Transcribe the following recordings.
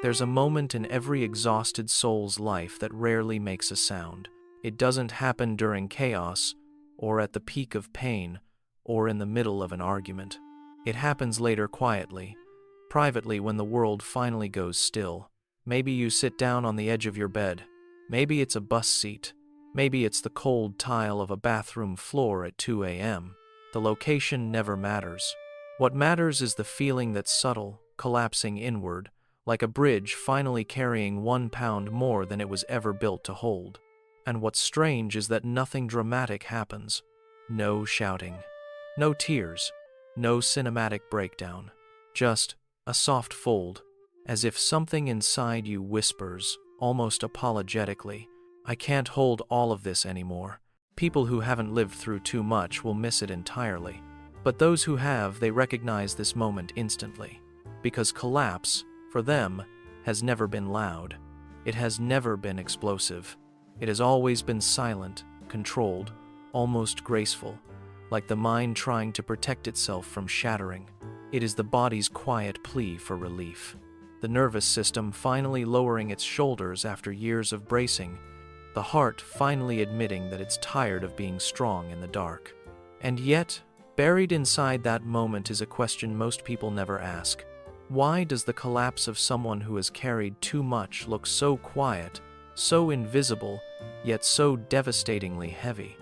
There's a moment in every exhausted soul's life that rarely makes a sound. It doesn't happen during chaos, or at the peak of pain, or in the middle of an argument. It happens later quietly, privately, when the world finally goes still. Maybe you sit down on the edge of your bed. Maybe it's a bus seat. Maybe it's the cold tile of a bathroom floor at 2 a.m. The location never matters. What matters is the feeling that's subtle, collapsing inward, like a bridge finally carrying 1 pound more than it was ever built to hold. And what's strange is that nothing dramatic happens. No shouting. No tears. No cinematic breakdown. Just a soft fold, as if something inside you whispers, almost apologetically, "I can't hold all of this anymore." People who haven't lived through too much will miss it entirely. But those who have, they recognize this moment instantly. Because collapse, for them, has never been loud. It has never been explosive. It has always been silent, controlled, almost graceful, like the mind trying to protect itself from shattering. It is the body's quiet plea for relief. The nervous system finally lowering its shoulders after years of bracing. The heart finally admitting that it's tired of being strong in the dark. And yet, buried inside that moment is a question most people never ask. Why does the collapse of someone who has carried too much look so quiet, so invisible, yet so devastatingly heavy?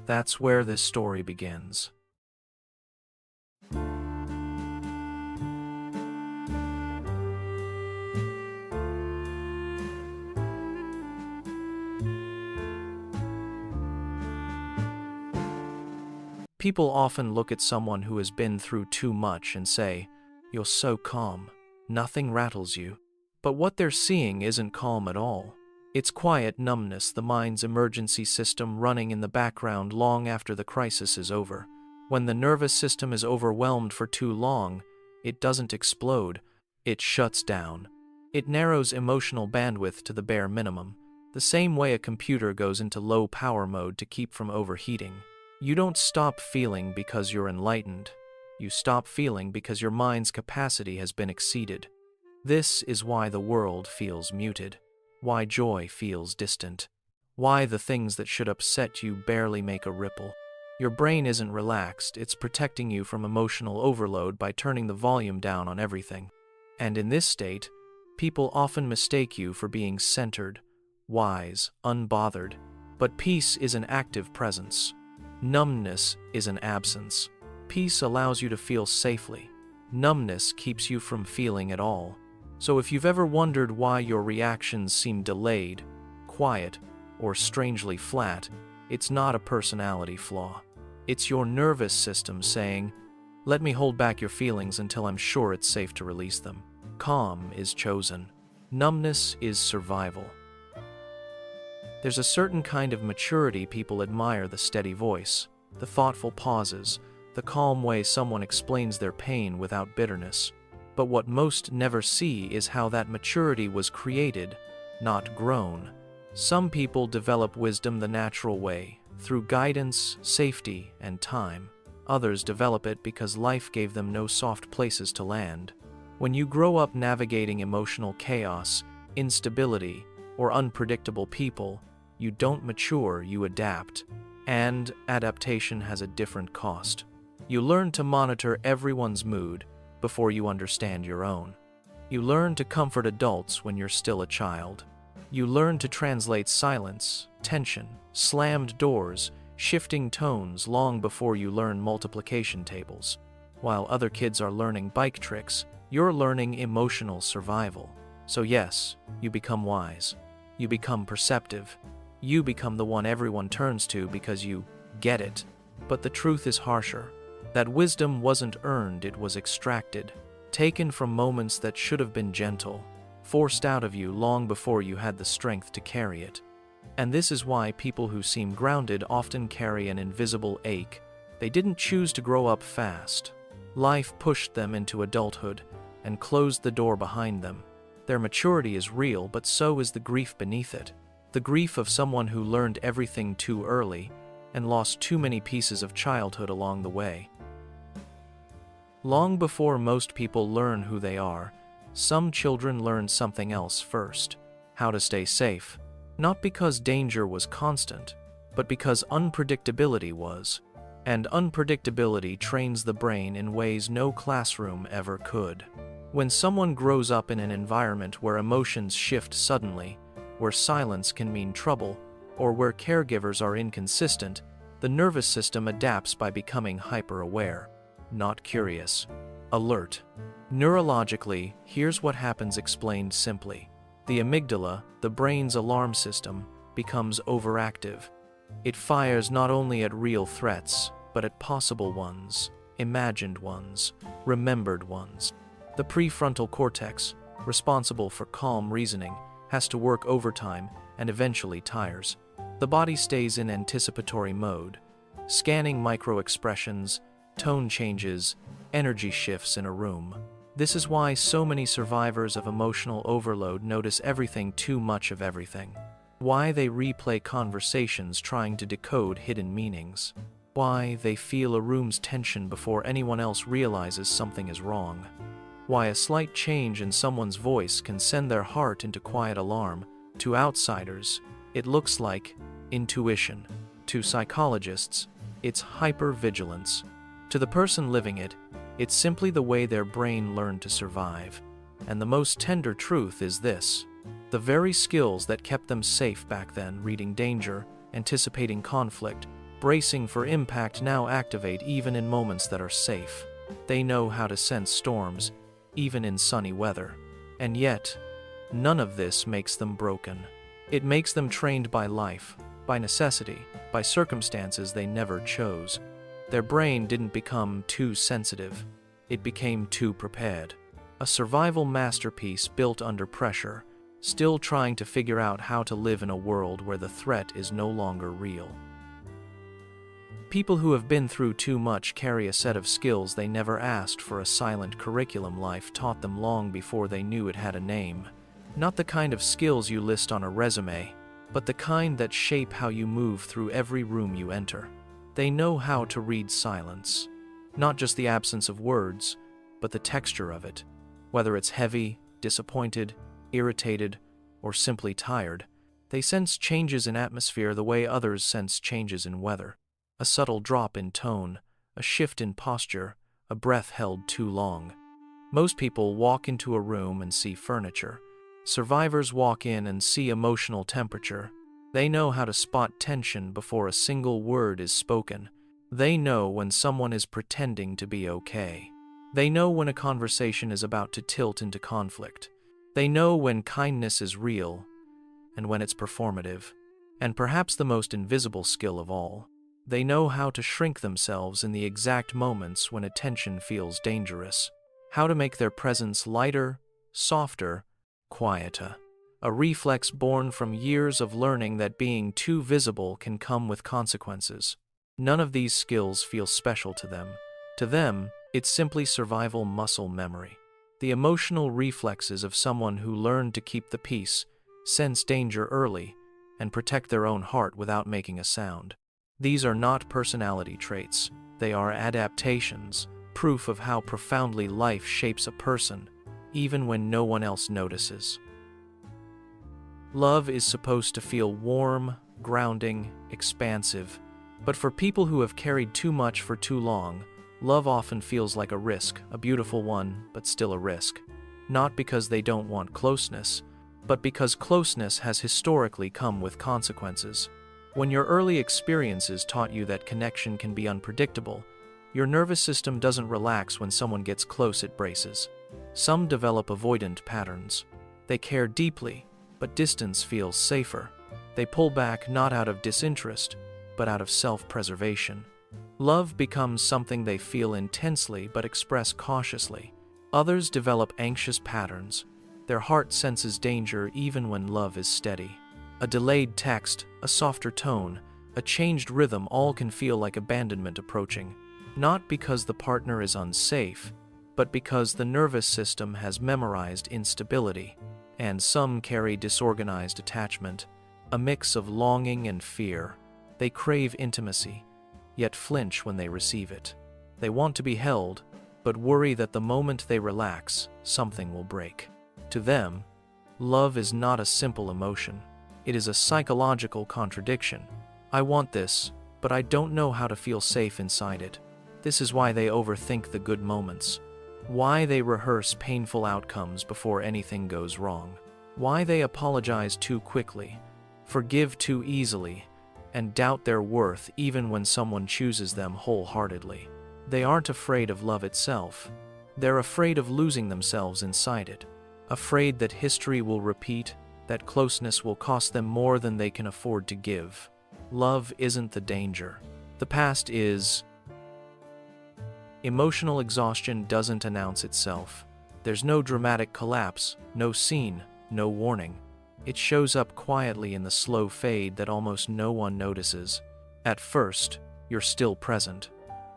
That's where this story begins. People often look at someone who has been through too much and say, "You're so calm. Nothing rattles you." But what they're seeing isn't calm at all. It's quiet numbness, the mind's emergency system running in the background long after the crisis is over. When the nervous system is overwhelmed for too long, it doesn't explode, it shuts down. It narrows emotional bandwidth to the bare minimum, the same way a computer goes into low power mode to keep from overheating. You don't stop feeling because you're enlightened. You stop feeling because your mind's capacity has been exceeded. This is why the world feels muted, why joy feels distant, why the things that should upset you barely make a ripple. Your brain isn't relaxed, it's protecting you from emotional overload by turning the volume down on everything. And in this state, people often mistake you for being centered, wise, unbothered. But peace is an active presence. Numbness is an absence. Peace allows you to feel safely. Numbness keeps you from feeling at all. So if you've ever wondered why your reactions seem delayed, quiet, or strangely flat, it's not a personality flaw. It's your nervous system saying, "Let me hold back your feelings until I'm sure it's safe to release them." Calm is chosen. Numbness is survival. There's a certain kind of maturity people admire: the steady voice, the thoughtful pauses, the calm way someone explains their pain without bitterness. But what most never see is how that maturity was created, not grown. Some people develop wisdom the natural way, through guidance, safety, and time. Others develop it because life gave them no soft places to land. When you grow up navigating emotional chaos, instability, or unpredictable people, you don't mature, you adapt. And adaptation has a different cost. You learn to monitor everyone's mood before you understand your own. You learn to comfort adults when you're still a child. You learn to translate silence, tension, slammed doors, shifting tones long before you learn multiplication tables. While other kids are learning bike tricks, you're learning emotional survival. So yes, you become wise. You become perceptive. You become the one everyone turns to because you get it. But the truth is harsher. That wisdom wasn't earned, it was extracted, taken from moments that should have been gentle, forced out of you long before you had the strength to carry it. And this is why people who seem grounded often carry an invisible ache. They didn't choose to grow up fast. Life pushed them into adulthood and closed the door behind them. Their maturity is real, but so is the grief beneath it. The grief of someone who learned everything too early and lost too many pieces of childhood along the way. Long before most people learn who they are, Some children learned something else first: how to stay safe. Not because danger was constant, but because unpredictability was. And unpredictability trains the brain in ways no classroom ever could. When someone grows up in an environment where emotions shift suddenly, where silence can mean trouble, or where caregivers are inconsistent, the nervous system adapts by becoming hyper-aware, not curious, alert. Neurologically, here's what happens explained simply. The amygdala, the brain's alarm system, becomes overactive. It fires not only at real threats, but at possible ones, imagined ones, remembered ones. The prefrontal cortex, responsible for calm reasoning, has to work overtime and eventually tires. The body stays in anticipatory mode, scanning micro-expressions, tone changes, energy shifts in a room. This is why so many survivors of emotional overload notice everything too much of everything. Why they replay conversations trying to decode hidden meanings. Why they feel a room's tension before anyone else realizes something is wrong. Why a slight change in someone's voice can send their heart into quiet alarm. To outsiders, it looks like intuition. To psychologists, it's hypervigilance. To the person living it, it's simply the way their brain learned to survive. And the most tender truth is this: the very skills that kept them safe back then, reading danger, anticipating conflict, bracing for impact, now activate even in moments that are safe. They know how to sense storms, even in sunny weather. And yet, none of this makes them broken. It makes them trained by life, by necessity, by circumstances they never chose. Their brain didn't become too sensitive, it became too prepared. A survival masterpiece built under pressure, still trying to figure out how to live in a world where the threat is no longer real. People who have been through too much carry a set of skills they never asked for, a silent curriculum life taught them long before they knew it had a name. Not the kind of skills you list on a resume, but the kind that shape how you move through every room you enter. They know how to read silence, not just the absence of words, but the texture of it. Whether it's heavy, disappointed, irritated, or simply tired, they sense changes in atmosphere the way others sense changes in weather. A subtle drop in tone, a shift in posture, a breath held too long. Most people walk into a room and see furniture. Survivors walk in and see emotional temperature. They know how to spot tension before a single word is spoken. They know when someone is pretending to be okay. They know when a conversation is about to tilt into conflict. They know when kindness is real and when it's performative. And perhaps the most invisible skill of all, they know how to shrink themselves in the exact moments when attention feels dangerous. How to make their presence lighter, softer, quieter. A reflex born from years of learning that being too visible can come with consequences. None of these skills feel special to them. To them, it's simply survival muscle memory. The emotional reflexes of someone who learned to keep the peace, sense danger early, and protect their own heart without making a sound. These are not personality traits. They are adaptations, proof of how profoundly life shapes a person, even when no one else notices. Love is supposed to feel warm, grounding, expansive. But for people who have carried too much for too long, love often feels like a risk, a beautiful one, but still a risk. Not because they don't want closeness, but because closeness has historically come with consequences. When your early experiences taught you that connection can be unpredictable, your nervous system doesn't relax when someone gets close, it braces. Some develop avoidant patterns. They care deeply, but distance feels safer. They pull back not out of disinterest, but out of self-preservation. Love becomes something they feel intensely but express cautiously. Others develop anxious patterns. Their heart senses danger even when love is steady. A delayed text, a softer tone, a changed rhythm, all can feel like abandonment approaching. Not because the partner is unsafe, but because the nervous system has memorized instability. And some carry disorganized attachment, a mix of longing and fear. They crave intimacy, yet flinch when they receive it. They want to be held, but worry that the moment they relax, something will break. To them, love is not a simple emotion. It is a psychological contradiction. I want this, but I don't know how to feel safe inside it. This is why they overthink the good moments. Why they rehearse painful outcomes before anything goes wrong. Why they apologize too quickly, forgive too easily, and doubt their worth even when someone chooses them wholeheartedly. They aren't afraid of love itself. They're afraid of losing themselves inside it. Afraid that history will repeat, that closeness will cost them more than they can afford to give. Love isn't the danger. The past is. Emotional exhaustion doesn't announce itself. There's no dramatic collapse, no scene, no warning. It shows up quietly in the slow fade that almost no one notices. At first, you're still present.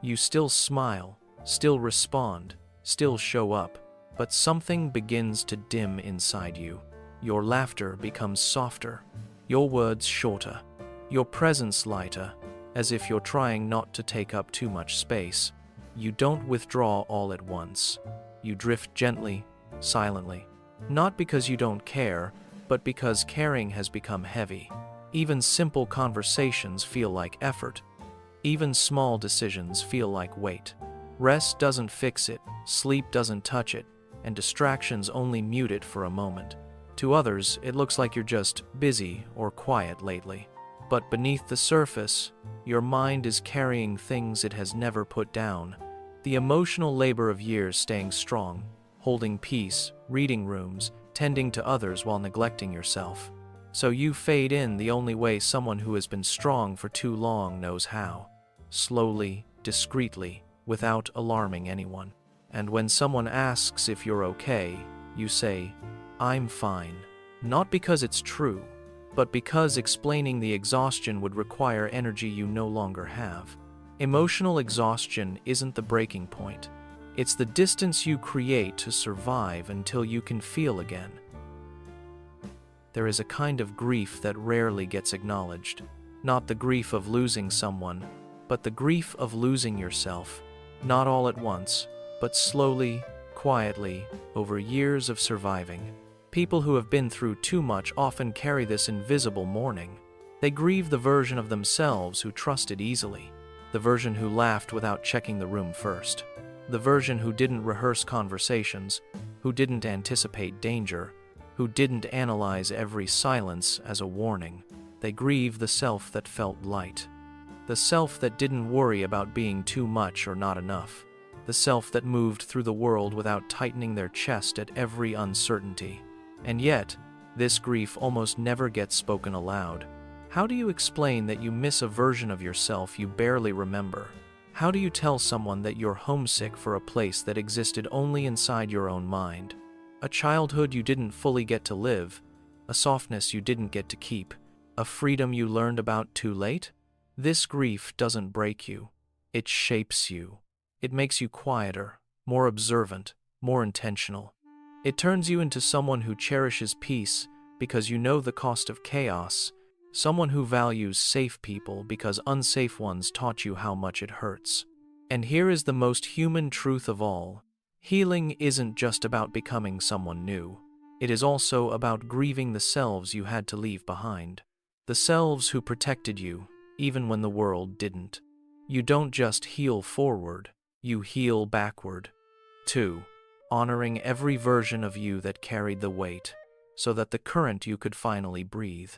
You still smile, still respond, still show up, but something begins to dim inside you. Your laughter becomes softer, your words shorter, your presence lighter, as if you're trying not to take up too much space. You don't withdraw all at once. You drift gently, silently. Not because you don't care, but because caring has become heavy. Even simple conversations feel like effort. Even small decisions feel like weight. Rest doesn't fix it, sleep doesn't touch it, and distractions only mute it for a moment. To others, it looks like you're just busy or quiet lately. But beneath the surface, your mind is carrying things it has never put down. The emotional labor of years staying strong, holding peace, reading rooms, tending to others while neglecting yourself. So you fade in the only way someone who has been strong for too long knows how. Slowly, discreetly, without alarming anyone. And when someone asks if you're okay, you say, "I'm fine." Not because it's true, but because explaining the exhaustion would require energy you no longer have. Emotional exhaustion isn't the breaking point. It's the distance you create to survive until you can feel again. There is a kind of grief that rarely gets acknowledged. Not the grief of losing someone, but the grief of losing yourself. Not all at once, but slowly, quietly, over years of surviving. People who have been through too much often carry this invisible mourning. They grieve the version of themselves who trusted easily, the version who laughed without checking the room first, the version who didn't rehearse conversations, who didn't anticipate danger, who didn't analyze every silence as a warning. They grieve the self that felt light, the self that didn't worry about being too much or not enough, the self that moved through the world without tightening their chest at every uncertainty. And yet, this grief almost never gets spoken aloud. How do you explain that you miss a version of yourself you barely remember? How do you tell someone that you're homesick for a place that existed only inside your own mind? A childhood you didn't fully get to live, a softness you didn't get to keep, a freedom you learned about too late? This grief doesn't break you. It shapes you. It makes you quieter, more observant, more intentional. It turns you into someone who cherishes peace because you know the cost of chaos, someone who values safe people because unsafe ones taught you how much it hurts. And here is the most human truth of all. Healing isn't just about becoming someone new. It is also about grieving the selves you had to leave behind. The selves who protected you, even when the world didn't. You don't just heal forward, you heal backward. 2. Honoring every version of you that carried the weight, so that the current you could finally breathe.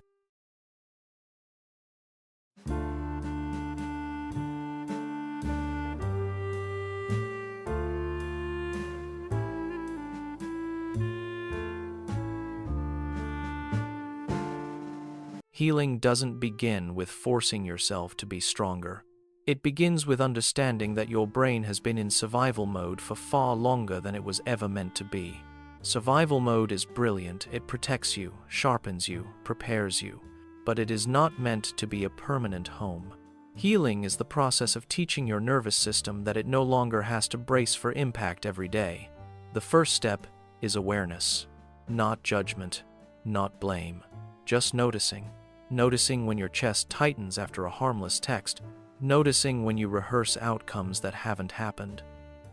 Healing doesn't begin with forcing yourself to be stronger. It begins with understanding that your brain has been in survival mode for far longer than it was ever meant to be. Survival mode is brilliant. It protects you, sharpens you, prepares you, but it is not meant to be a permanent home. Healing is the process of teaching your nervous system that it no longer has to brace for impact every day. The first step is awareness, not judgment, not blame, just noticing. Noticing when your chest tightens after a harmless text, noticing when you rehearse outcomes that haven't happened,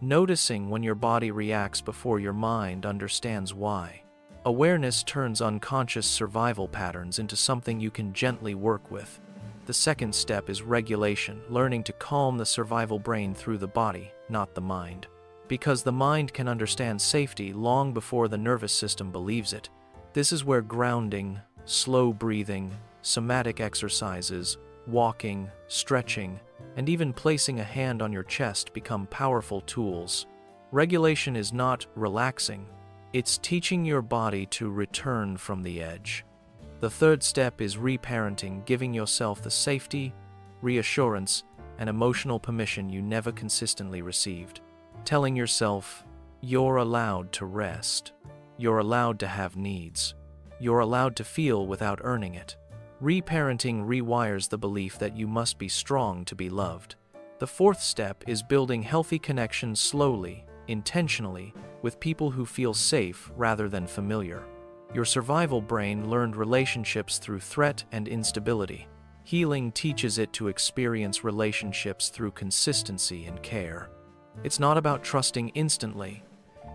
noticing when your body reacts before your mind understands why. Awareness turns unconscious survival patterns into something you can gently work with. The second step is regulation, learning to calm the survival brain through the body, not the mind. Because the mind can understand safety long before the nervous system believes it. This is where grounding, slow breathing, somatic exercises, walking, stretching, and even placing a hand on your chest become powerful tools. Regulation is not relaxing. It's teaching your body to return from the edge. The third step is reparenting, giving yourself the safety, reassurance, and emotional permission you never consistently received. Telling yourself, you're allowed to rest. You're allowed to have needs. You're allowed to feel without earning it. Reparenting rewires the belief that you must be strong to be loved. The fourth step is building healthy connections slowly, intentionally, with people who feel safe rather than familiar. Your survival brain learned relationships through threat and instability. Healing teaches it to experience relationships through consistency and care. It's not about trusting instantly.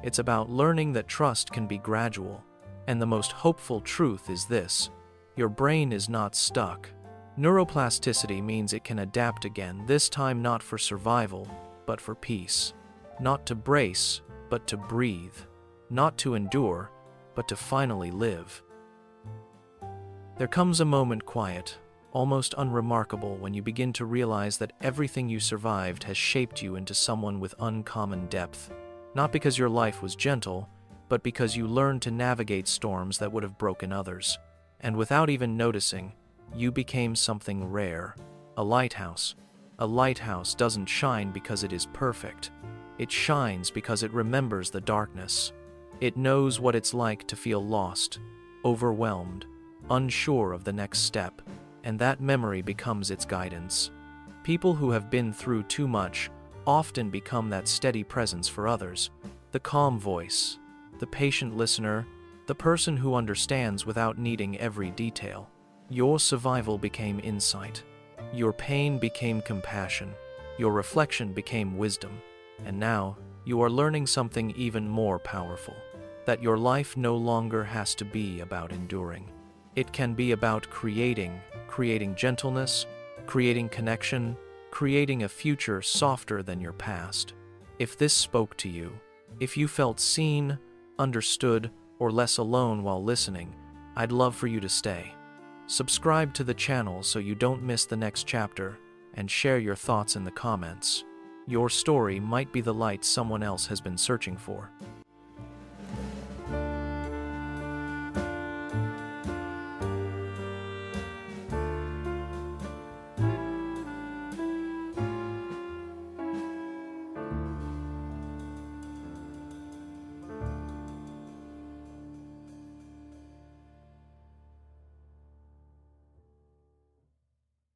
It's about learning that trust can be gradual. And the most hopeful truth is this: your brain is not stuck. Neuroplasticity means it can adapt again, this time not for survival, but for peace. Not to brace, but to breathe. Not to endure, but to finally live. There comes a moment quiet, almost unremarkable, when you begin to realize that everything you survived has shaped you into someone with uncommon depth. Not because your life was gentle, but because you learned to navigate storms that would have broken others. And without even noticing, you became something rare. A lighthouse. A lighthouse doesn't shine because it is perfect. It shines because it remembers the darkness. It knows what it's like to feel lost, overwhelmed, unsure of the next step, and that memory becomes its guidance. People who have been through too much often become that steady presence for others, the calm voice, the patient listener, the person who understands without needing every detail. Your survival became insight. Your pain became compassion. Your reflection became wisdom. And now, you are learning something even more powerful: that your life no longer has to be about enduring. It can be about creating gentleness, creating connection, creating a future softer than your past. If this spoke to you, if you felt seen, understood, or less alone while listening, I'd love for you to stay. Subscribe to the channel so you don't miss the next chapter, and share your thoughts in the comments. Your story might be the light someone else has been searching for.